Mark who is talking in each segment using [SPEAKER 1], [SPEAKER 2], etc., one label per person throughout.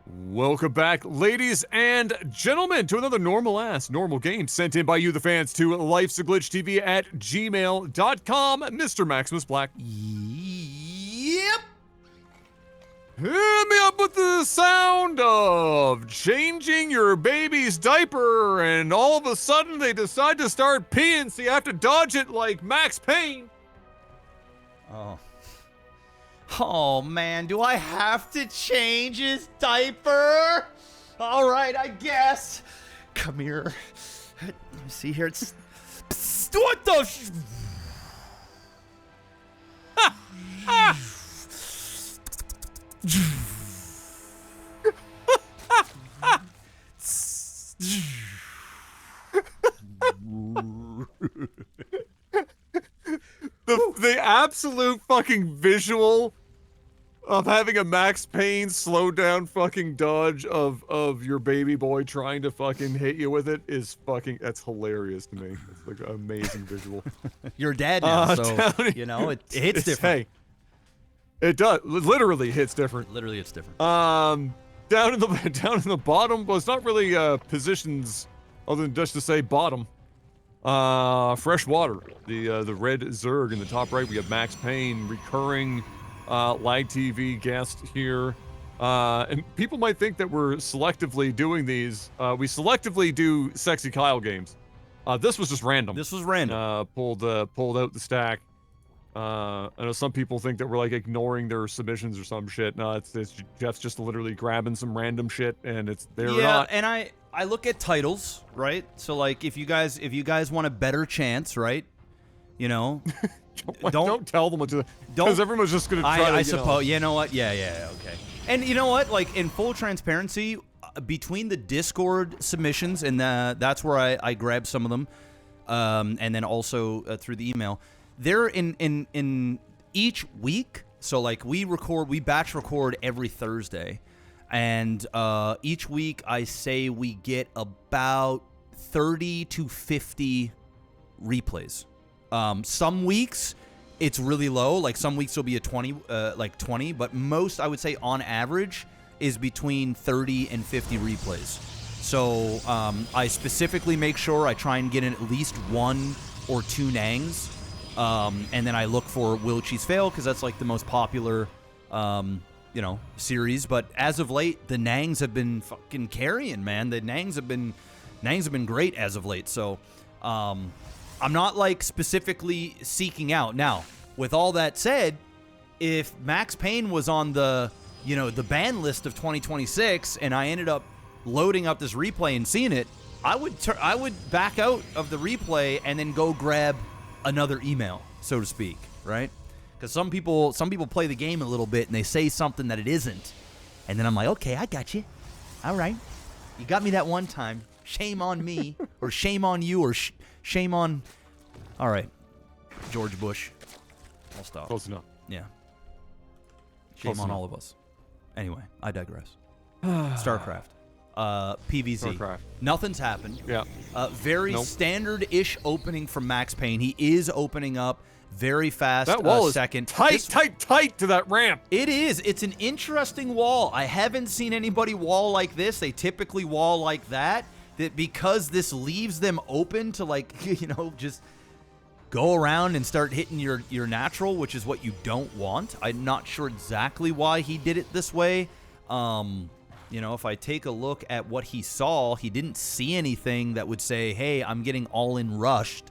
[SPEAKER 1] Welcome back, ladies and gentlemen, to another normal game sent in by you, the fans, to Lifesaglitchtv at gmail.com. Mr. Maximus Black.
[SPEAKER 2] Yep.
[SPEAKER 1] Hit me up with the sound of changing your baby's diaper, and all of a sudden they decide to start peeing, so you have to dodge it like Max Payne.
[SPEAKER 2] Oh man, do I have to change his diaper? All right, I guess. Come here. Let me see here. It's what the?
[SPEAKER 1] The absolute fucking visual of having a Max Payne slow down fucking dodge of your baby boy trying to fucking hit you with it is fucking, that's hilarious to me. It's like an amazing visual.
[SPEAKER 2] You're dead now, so you know it hits different.
[SPEAKER 1] Hey, it does. Literally hits different.
[SPEAKER 2] Literally, it's different.
[SPEAKER 1] Down in the bottom, well, it's not really positions other than just to say bottom. Fresh water. The red Zerg in the top right. We have Max Payne, recurring LAGTV guest here. And people might think that we're selectively doing these. We selectively do Sexy Kyle games. This was just random.
[SPEAKER 2] This was random.
[SPEAKER 1] Pulled out the stack. I know some people think that we're like ignoring their submissions or some shit. No, it's Jeff's just literally grabbing some random shit, and it's there or not.
[SPEAKER 2] And I look at titles, right? So like if you guys want a better chance, right? You know,
[SPEAKER 1] don't tell them what to do, because everyone's just gonna try to,
[SPEAKER 2] I suppose. You know what? Yeah, okay. And you know what? Like in full transparency, between the Discord submissions and that's where I grab some of them, and then also through the email. They're in each week. So like we batch record every Thursday, and each week I say we get about 30 to 50 replays. Some weeks it's really low, like some weeks will be a 20, but most, I would say on average, is between 30 and 50 replays. So I specifically make sure I try and get in at least 1 or 2 nangs. And then I look for Will Cheese Fail, because that's like the most popular, series. But as of late, the nangs have been fucking carrying, man. The nangs have been great as of late. So, I'm not like specifically seeking out. Now, with all that said, if Max Payne was on the ban list of 2026, and I ended up loading up this replay and seeing it, I would back out of the replay and then go grab another email, so to speak, right? Because some people play the game a little bit and they say something that it isn't, and then I'm like, okay, I got you. All right, you got me that one time. Shame on me, or shame on you, or shame on. All right, George Bush. I'll stop.
[SPEAKER 1] Close enough.
[SPEAKER 2] Yeah. Shame on all of us. Anyway, I digress. StarCraft. PVZ.
[SPEAKER 1] StarCraft.
[SPEAKER 2] Nothing's happened.
[SPEAKER 1] Yeah.
[SPEAKER 2] Very standard-ish opening from Max Payne. He is opening up very fast.
[SPEAKER 1] That wall is
[SPEAKER 2] second.
[SPEAKER 1] tight to that ramp.
[SPEAKER 2] It is. It's an interesting wall. I haven't seen anybody wall like this. They typically wall like that. That because this leaves them open to, like, just go around and start hitting your natural, which is what you don't want. I'm not sure exactly why he did it this way. If I take a look at what he saw, he didn't see anything that would say, hey, I'm getting all-in rushed.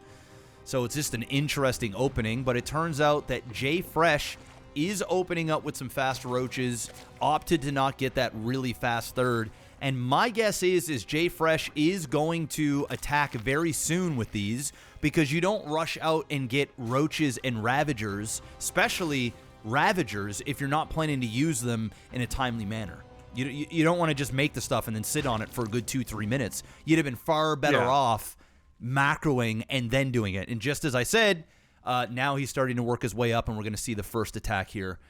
[SPEAKER 2] So it's just an interesting opening. But it turns out that Jay Fresh is opening up with some fast roaches, opted to not get that really fast third. And my guess is Jay Fresh is going to attack very soon with these, because you don't rush out and get roaches and ravagers, especially ravagers, if you're not planning to use them in a timely manner. You don't want to just make the stuff and then sit on it for a good 2-3 minutes. You'd have been far better off macroing and then doing it. And just as I said, now he's starting to work his way up, and we're going to see the first attack here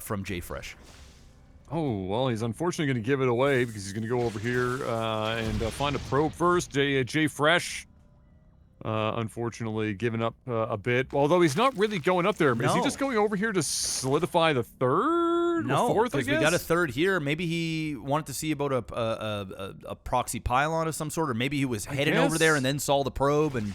[SPEAKER 2] from Jay Fresh.
[SPEAKER 1] Oh, well, he's unfortunately going to give it away, because he's going to go over here and find a probe first. Jay Fresh, unfortunately, giving up a bit. Although he's not really going up there.
[SPEAKER 2] No.
[SPEAKER 1] Is he just going over here to solidify the third? third?
[SPEAKER 2] No,
[SPEAKER 1] or fourth, I
[SPEAKER 2] because
[SPEAKER 1] guess?
[SPEAKER 2] we got a third here. Maybe he wanted to see about a proxy pylon of some sort, or maybe he was heading over there and then saw the probe, and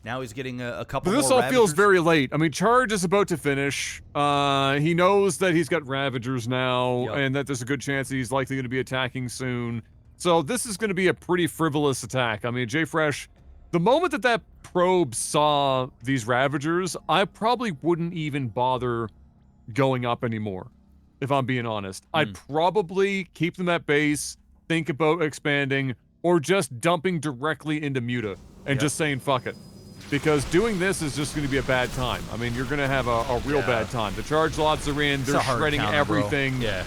[SPEAKER 2] now he's getting a couple
[SPEAKER 1] But
[SPEAKER 2] more
[SPEAKER 1] this all
[SPEAKER 2] Ravagers.
[SPEAKER 1] feels very late. I mean, Charge is about to finish. He knows that he's got Ravagers now, and that there's a good chance that he's likely going to be attacking soon. So this is going to be a pretty frivolous attack. I mean, J-Fresh, the moment that that probe saw these Ravagers, I probably wouldn't even bother going up anymore, if I'm being honest. I'd probably keep them at base, think about expanding, or just dumping directly into Muta and just saying fuck it. Because doing this is just going to be a bad time. I mean, you're going to have a real bad time. The charge lots are in, they're shredding everything.
[SPEAKER 2] Bro.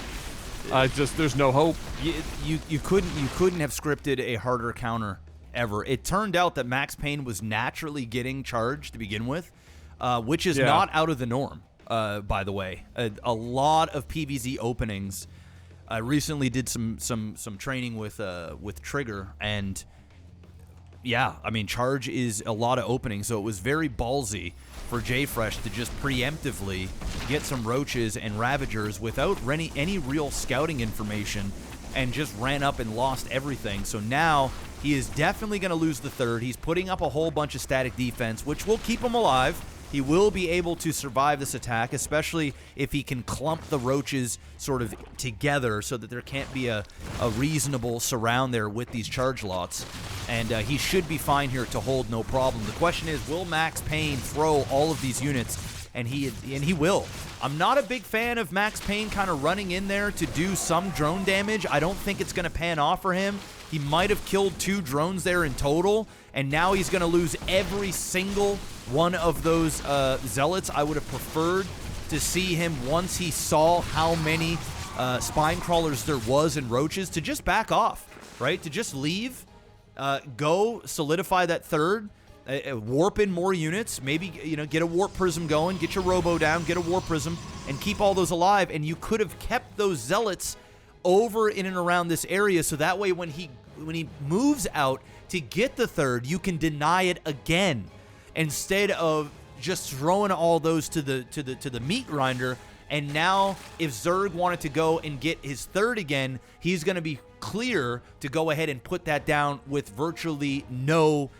[SPEAKER 2] Yeah.
[SPEAKER 1] Just there's no hope.
[SPEAKER 2] You couldn't have scripted a harder counter ever. It turned out that Max Payne was naturally getting charged to begin with, which is not out of the norm. By the way, a lot of PvZ openings. I recently did some training with Trigger, and yeah, I mean, charge is a lot of openings, so it was very ballsy for J-Fresh to just preemptively get some roaches and ravagers without any real scouting information, and just ran up and lost everything. So now he is definitely going to lose the third. He's putting up a whole bunch of static defense, which will keep him alive. He will be able to survive this attack, especially if he can clump the roaches sort of together so that there can't be a reasonable surround there with these charge lots. And he should be fine here to hold no problem. The question is, will Max Payne throw all of these units? And he will. I'm not a big fan of Max Payne kind of running in there to do some drone damage. I don't think it's going to pan off for him. He might have killed 2 drones there in total, and now he's going to lose every single one of those zealots. I would have preferred to see him, once he saw how many spine crawlers there was in roaches, to just back off, right? To just leave, go solidify that third, warp in more units, maybe, get a warp prism going, get your robo down, get a warp prism, and keep all those alive. And you could have kept those zealots over in and around this area, so that way when he moves out to get the third, you can deny it again, instead of just throwing all those to the meat grinder. And now if Zerg wanted to go and get his third again, he's going to be clear to go ahead and put that down with virtually no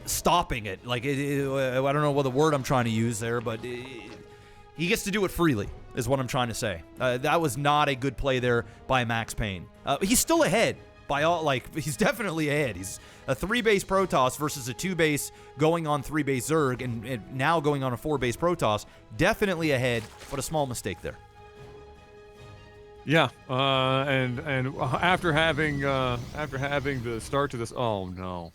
[SPEAKER 2] stopping it. Like, I don't know what the word I'm trying to use there, but he gets to do it freely, is what I'm trying to say. That was not a good play there by Max Payne. He's still ahead by all, he's definitely ahead. He's a 3-base Protoss versus a 2-base going on 3-base Zerg, and now going on a 4-base Protoss. Definitely ahead, but a small mistake there.
[SPEAKER 1] Yeah, and after having the start to this, oh no.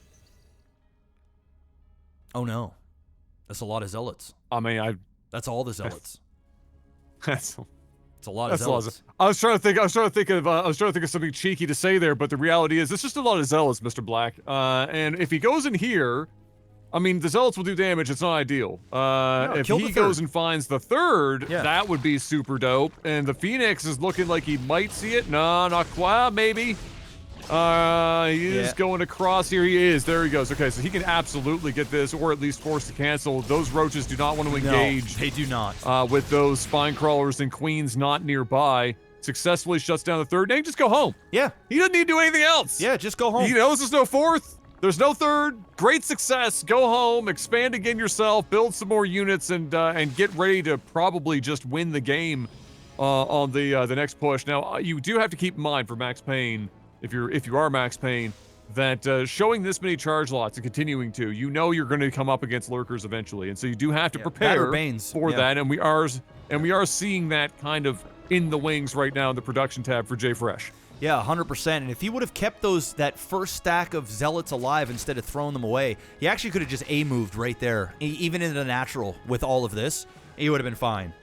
[SPEAKER 2] Oh no, that's a lot of zealots.
[SPEAKER 1] I mean,
[SPEAKER 2] that's all the zealots.
[SPEAKER 1] It's
[SPEAKER 2] a lot of zealots.
[SPEAKER 1] I was trying to think of something cheeky to say there, but the reality is it's just a lot of zealots, Mr. Black. And if he goes in here, I mean, the zealots will do damage. It's not ideal. If he goes and finds the third, that would be super dope. And the Phoenix is looking like he might see it. No, not quite. Maybe. He is going across here. He is. There he goes. Okay, so he can absolutely get this, or at least force to cancel. Those roaches do not want to engage.
[SPEAKER 2] No, they do not.
[SPEAKER 1] With those spine crawlers and queens not nearby. Successfully shuts down the third. And just go home.
[SPEAKER 2] Yeah.
[SPEAKER 1] He doesn't need to do anything else.
[SPEAKER 2] Yeah, just go home.
[SPEAKER 1] He knows there's no fourth. There's no third. Great success. Go home. Expand again yourself. Build some more units and get ready to probably just win the game on the next push. Now, you do have to keep in mind for Max Payne, if you are Max Payne, that showing this many charge lots and continuing to, you're going to come up against lurkers eventually, and so you do have to prepare for that. And we are seeing that kind of in the wings right now in the production tab for J-Fresh.
[SPEAKER 2] Yeah, 100%. And if he would have kept that first stack of zealots alive instead of throwing them away, he actually could have just A-moved right there, even in the natural with all of this. He would have been fine.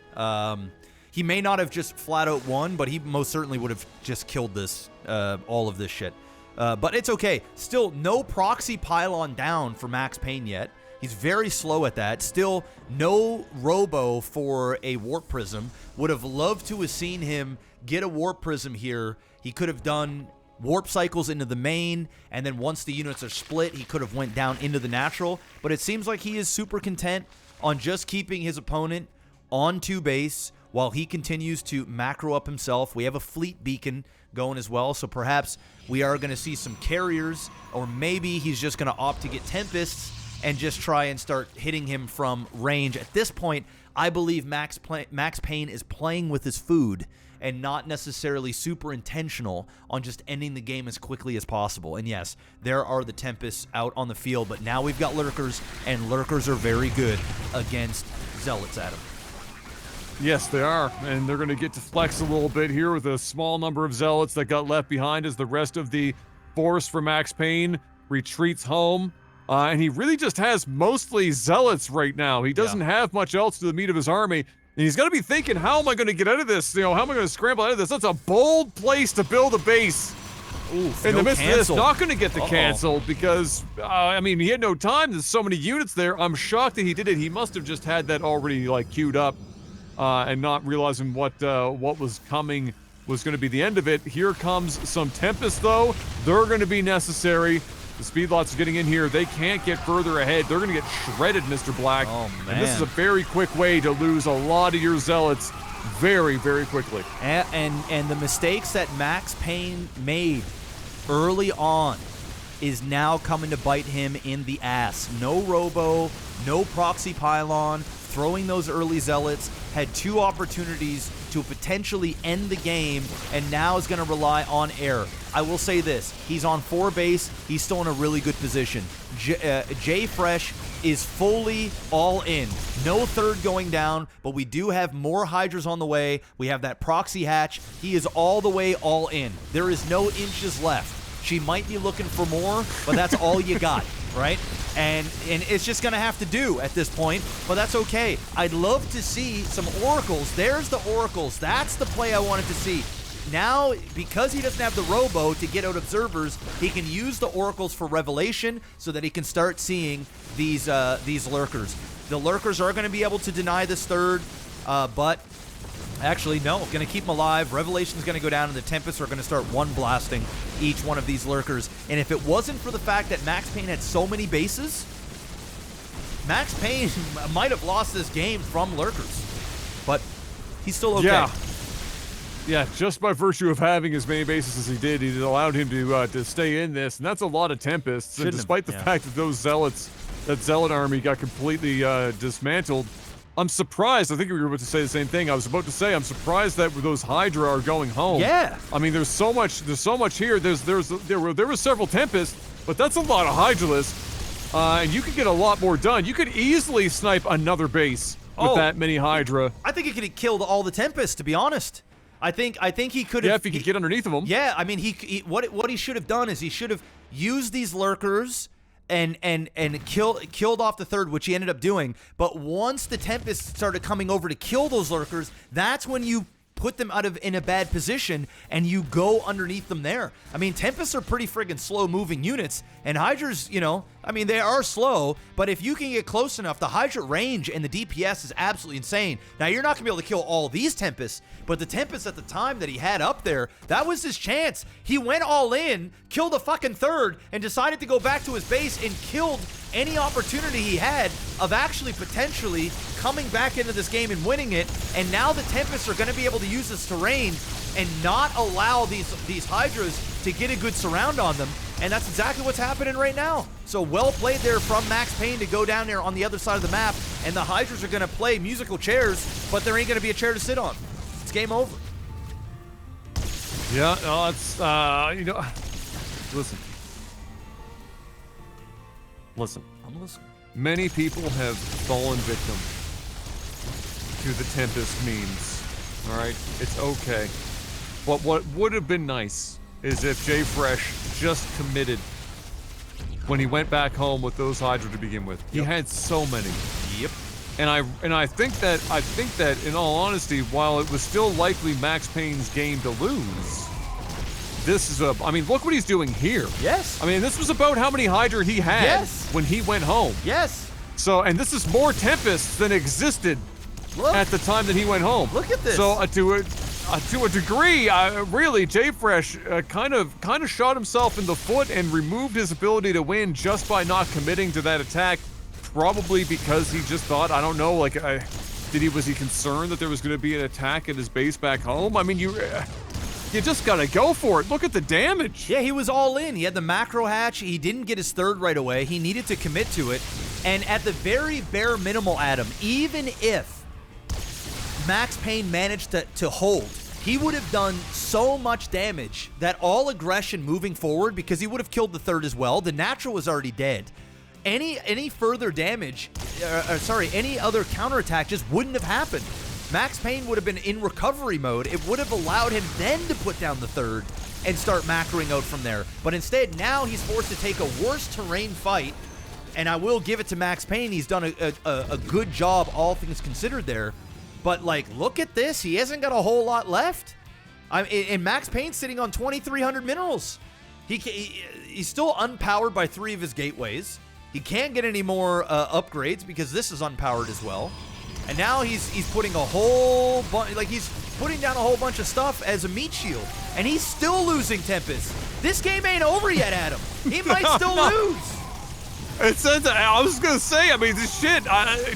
[SPEAKER 2] He may not have just flat out won, but he most certainly would have just killed this, all of this shit. But it's okay. Still, no proxy pylon down for Max Payne yet. He's very slow at that. Still, no robo for a warp prism. Would have loved to have seen him get a warp prism here. He could have done warp cycles into the main, and then once the units are split, he could have went down into the natural. But it seems like he is super content on just keeping his opponent on 2 base, while he continues to macro up himself. We have a fleet beacon going as well, so perhaps we are going to see some carriers, or maybe he's just going to opt to get Tempests and just try and start hitting him from range. At this point, I believe Max Payne is playing with his food and not necessarily super intentional on just ending the game as quickly as possible. And yes, there are the Tempests out on the field, but now we've got Lurkers, and Lurkers are very good against Zealots, Adam.
[SPEAKER 1] Yes, they are, and they're going to get to flex a little bit here with a small number of Zealots that got left behind as the rest of the force for Max Payne retreats home. And he really just has mostly Zealots right now. He doesn't have much else to the meat of his army. And he's got to be thinking, how am I going to get out of this? You know, how am I going to scramble out of this? That's a bold place to build a base.
[SPEAKER 2] Oof,
[SPEAKER 1] in the midst of this, not going to get
[SPEAKER 2] Uh-oh.
[SPEAKER 1] canceled because, I mean, he had no time. There's so many units there. I'm shocked that he did it. He must have just had that already, like, queued up and not realizing what was coming was going to be the end of it. Here comes some Tempest, though. They're going to be necessary. The Speedlots are getting in here. They can't get further ahead. They're going to get shredded, Mr. Black.
[SPEAKER 2] Oh, man.
[SPEAKER 1] And this is a very quick way to lose a lot of your Zealots very, very quickly.
[SPEAKER 2] And the mistakes that Max Payne made early on is now coming to bite him in the ass. No Robo, no Proxy Pylon, throwing those early Zealots, had 2 opportunities to potentially end the game, and now is going to rely on air. I will say this, he's on 4 base, he's still in a really good position. Jay Fresh is fully all in. No third going down, but we do have more Hydras on the way. We have that proxy hatch. He is all the way all in. There is no inches left. She might be looking for more, but that's all you got, right? And it's just going to have to do at this point, but that's okay. I'd love to see some Oracles. There's the Oracles. That's the play I wanted to see. Now, because he doesn't have the Robo to get out observers, he can use the Oracles for Revelation so that he can start seeing these Lurkers. The Lurkers are going to be able to deny this third, but actually, no, going to keep them alive. Revelation's going to go down, and the Tempests are going to start one blasting each one of these Lurkers. And if it wasn't for the fact that Max Payne had so many bases, Max Payne might have lost this game from Lurkers. But he's still okay.
[SPEAKER 1] Yeah, just by virtue of having as many bases as he did, it allowed him to stay in this, and that's a lot of Tempests. And despite the fact that those Zealots, that Zealot army got completely dismantled, I'm surprised. I think we were about to say the same thing. I was about to say I'm surprised that those Hydra are going home.
[SPEAKER 2] Yeah.
[SPEAKER 1] I mean, there's so much here. There were several Tempests, but that's a lot of Hydralists, and you could get a lot more done. You could easily snipe another base with that many Hydra.
[SPEAKER 2] I think he could have killed all the Tempests, to be honest. I think he could have.
[SPEAKER 1] Yeah, if he could get underneath of them.
[SPEAKER 2] Yeah, I mean, what he should have done is he should have used these Lurkers and killed off the third, which he ended up doing. But once the Tempest started coming over to kill those Lurkers, that's when you put them in a bad position and you go underneath them there. I mean, Tempests are pretty friggin' slow-moving units, and Hydras, you know, I mean, they are slow, but if you can get close enough, the Hydra range and the DPS is absolutely insane. Now, you're not going to be able to kill all these Tempests, but the Tempest at the time that he had up there, that was his chance. He went all in, killed a fucking third, and decided to go back to his base and killed any opportunity he had of actually potentially coming back into this game and winning it. And now the Tempests are going to be able to use this terrain and not allow these Hydras to get a good surround on them. And that's exactly what's happening right now. So well played there from Max Payne to go down there on the other side of the map. And the Hydras are going to play musical chairs, but there ain't going to be a chair to sit on. It's game over.
[SPEAKER 1] Yeah, no, it's, you know, listen.
[SPEAKER 2] I'm listening.
[SPEAKER 1] Many people have fallen victim to the Tempest memes. All right, it's okay. But what would have been nice is if Jay Fresh just committed when he went back home with those Hydra to begin with. He had so many.
[SPEAKER 2] Yep.
[SPEAKER 1] And I think that in all honesty, while it was still likely Max Payne's game to lose, this is I mean, look what he's doing here.
[SPEAKER 2] Yes.
[SPEAKER 1] I mean, this was about how many Hydra he had when he went home.
[SPEAKER 2] Yes.
[SPEAKER 1] So, and this is more Tempests than existed at the time that he went home.
[SPEAKER 2] Look at this.
[SPEAKER 1] So, to a degree, really, Jay Fresh kind of shot himself in the foot and removed his ability to win just by not committing to that attack. Probably because he just thought, I don't know, like Was he concerned that there was going to be an attack at his base back home? I mean, you just got to go for it. Look at the damage.
[SPEAKER 2] Yeah, he was all in. He had the macro hatch. He didn't get his third right away. He needed to commit to it. And at the very bare minimal, Adam, even if Max Payne managed to hold, he would have done so much damage that all aggression moving forward, because he would have killed the third as well. The natural was already dead. Any further damage, any other counterattack just wouldn't have happened. Max Payne would have been in recovery mode. It would have allowed him then to put down the third and start macroing out from there. But instead, now he's forced to take a worse terrain fight. And I will give it to Max Payne. He's done a good job, all things considered there. But, like, look at this. He hasn't got a whole lot left. And Max Payne's sitting on 2,300 minerals. He's still unpowered by 3 of his gateways. He can't get any more upgrades because this is unpowered as well. And now he's putting a whole bunch, like he's putting down a whole bunch of stuff as a meat shield. And he's still losing Tempest. This game ain't over yet, Adam. He might still lose.
[SPEAKER 1] It says, I was gonna say, I mean, this shit.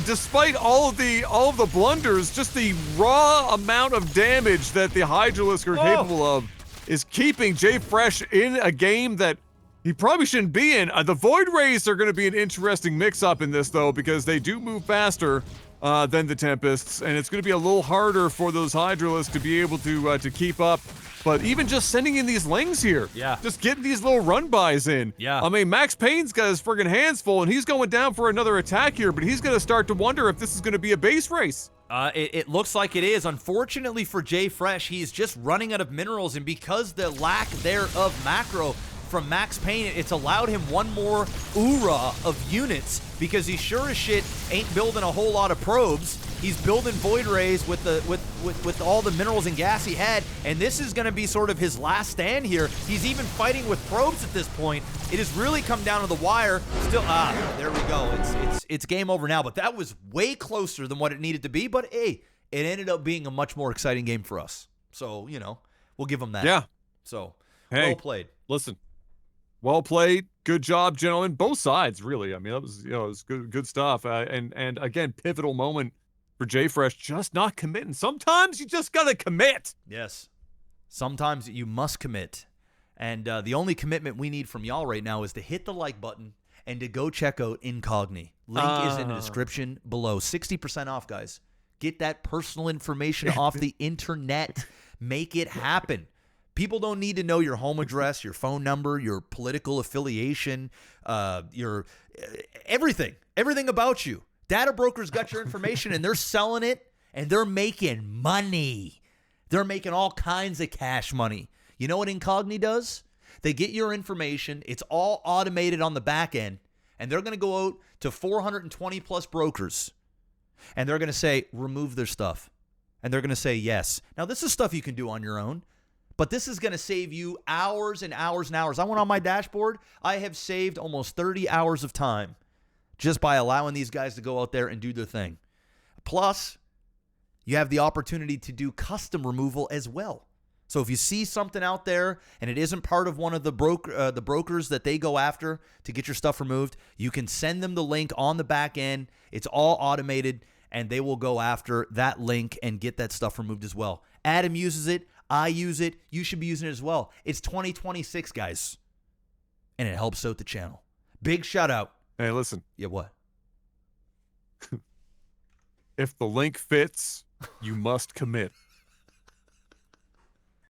[SPEAKER 1] Despite all of the blunders, just the raw amount of damage that the Hydralisk are capable of is keeping Jay Fresh in a game that he probably shouldn't be in. The Void Rays are going to be an interesting mix-up in this, though, because they do move faster than the Tempests, and it's going to be a little harder for those Hydralisks to be able to keep up. But even just sending in these lings here, just getting these little run-bys in.
[SPEAKER 2] Yeah.
[SPEAKER 1] I mean, Max Payne's got his friggin' hands full, and he's going down for another attack here, but he's going to start to wonder if this is going to be a base race.
[SPEAKER 2] It looks like it is. Unfortunately for Jay Fresh, he's just running out of minerals, and because the lack thereof macro from Max Payne, it's allowed him one more oorah of units, because he sure as shit ain't building a whole lot of probes. He's building Void Rays with all the minerals and gas he had, and this is going to be sort of his last stand here. He's even fighting with probes at this point. It has really come down to the wire. Still, there we go. It's game over now, but that was way closer than what it needed to be, but hey, it ended up being a much more exciting game for us. So, you know, we'll give him that.
[SPEAKER 1] Yeah.
[SPEAKER 2] So,
[SPEAKER 1] hey,
[SPEAKER 2] well played.
[SPEAKER 1] Listen. Well played. Good job, gentlemen. Both sides, really. I mean, that was, it was good stuff. And again, pivotal moment for Jay Fresh, just not committing. Sometimes you just gotta commit.
[SPEAKER 2] Yes. Sometimes you must commit. And the only commitment we need from y'all right now is to hit the like button and to go check out Incogni. Link is in the description below. 60% off, guys. Get that personal information off the internet. Make it happen. People don't need to know your home address, your phone number, your political affiliation, your everything about you. Data brokers got your information, and they're selling it, and they're making money. They're making all kinds of cash money. You know what Incogni does? They get your information. It's all automated on the back end, and they're going to go out to 420 plus brokers, and they're going to say, remove their stuff. And they're going to say, yes. Now, this is stuff you can do on your own. But this is going to save you hours and hours and hours. I went on my dashboard. I have saved almost 30 hours of time just by allowing these guys to go out there and do their thing. Plus, you have the opportunity to do custom removal as well. So if you see something out there and it isn't part of one of the brokers that they go after to get your stuff removed, you can send them the link on the back end. It's all automated, and they will go after that link and get that stuff removed as well. Adam uses it. I use it. You should be using it as well. It's 2026, guys. And it helps out the channel. Big shout out.
[SPEAKER 1] Hey, listen.
[SPEAKER 2] Yeah, what?
[SPEAKER 1] If the link fits, you must commit.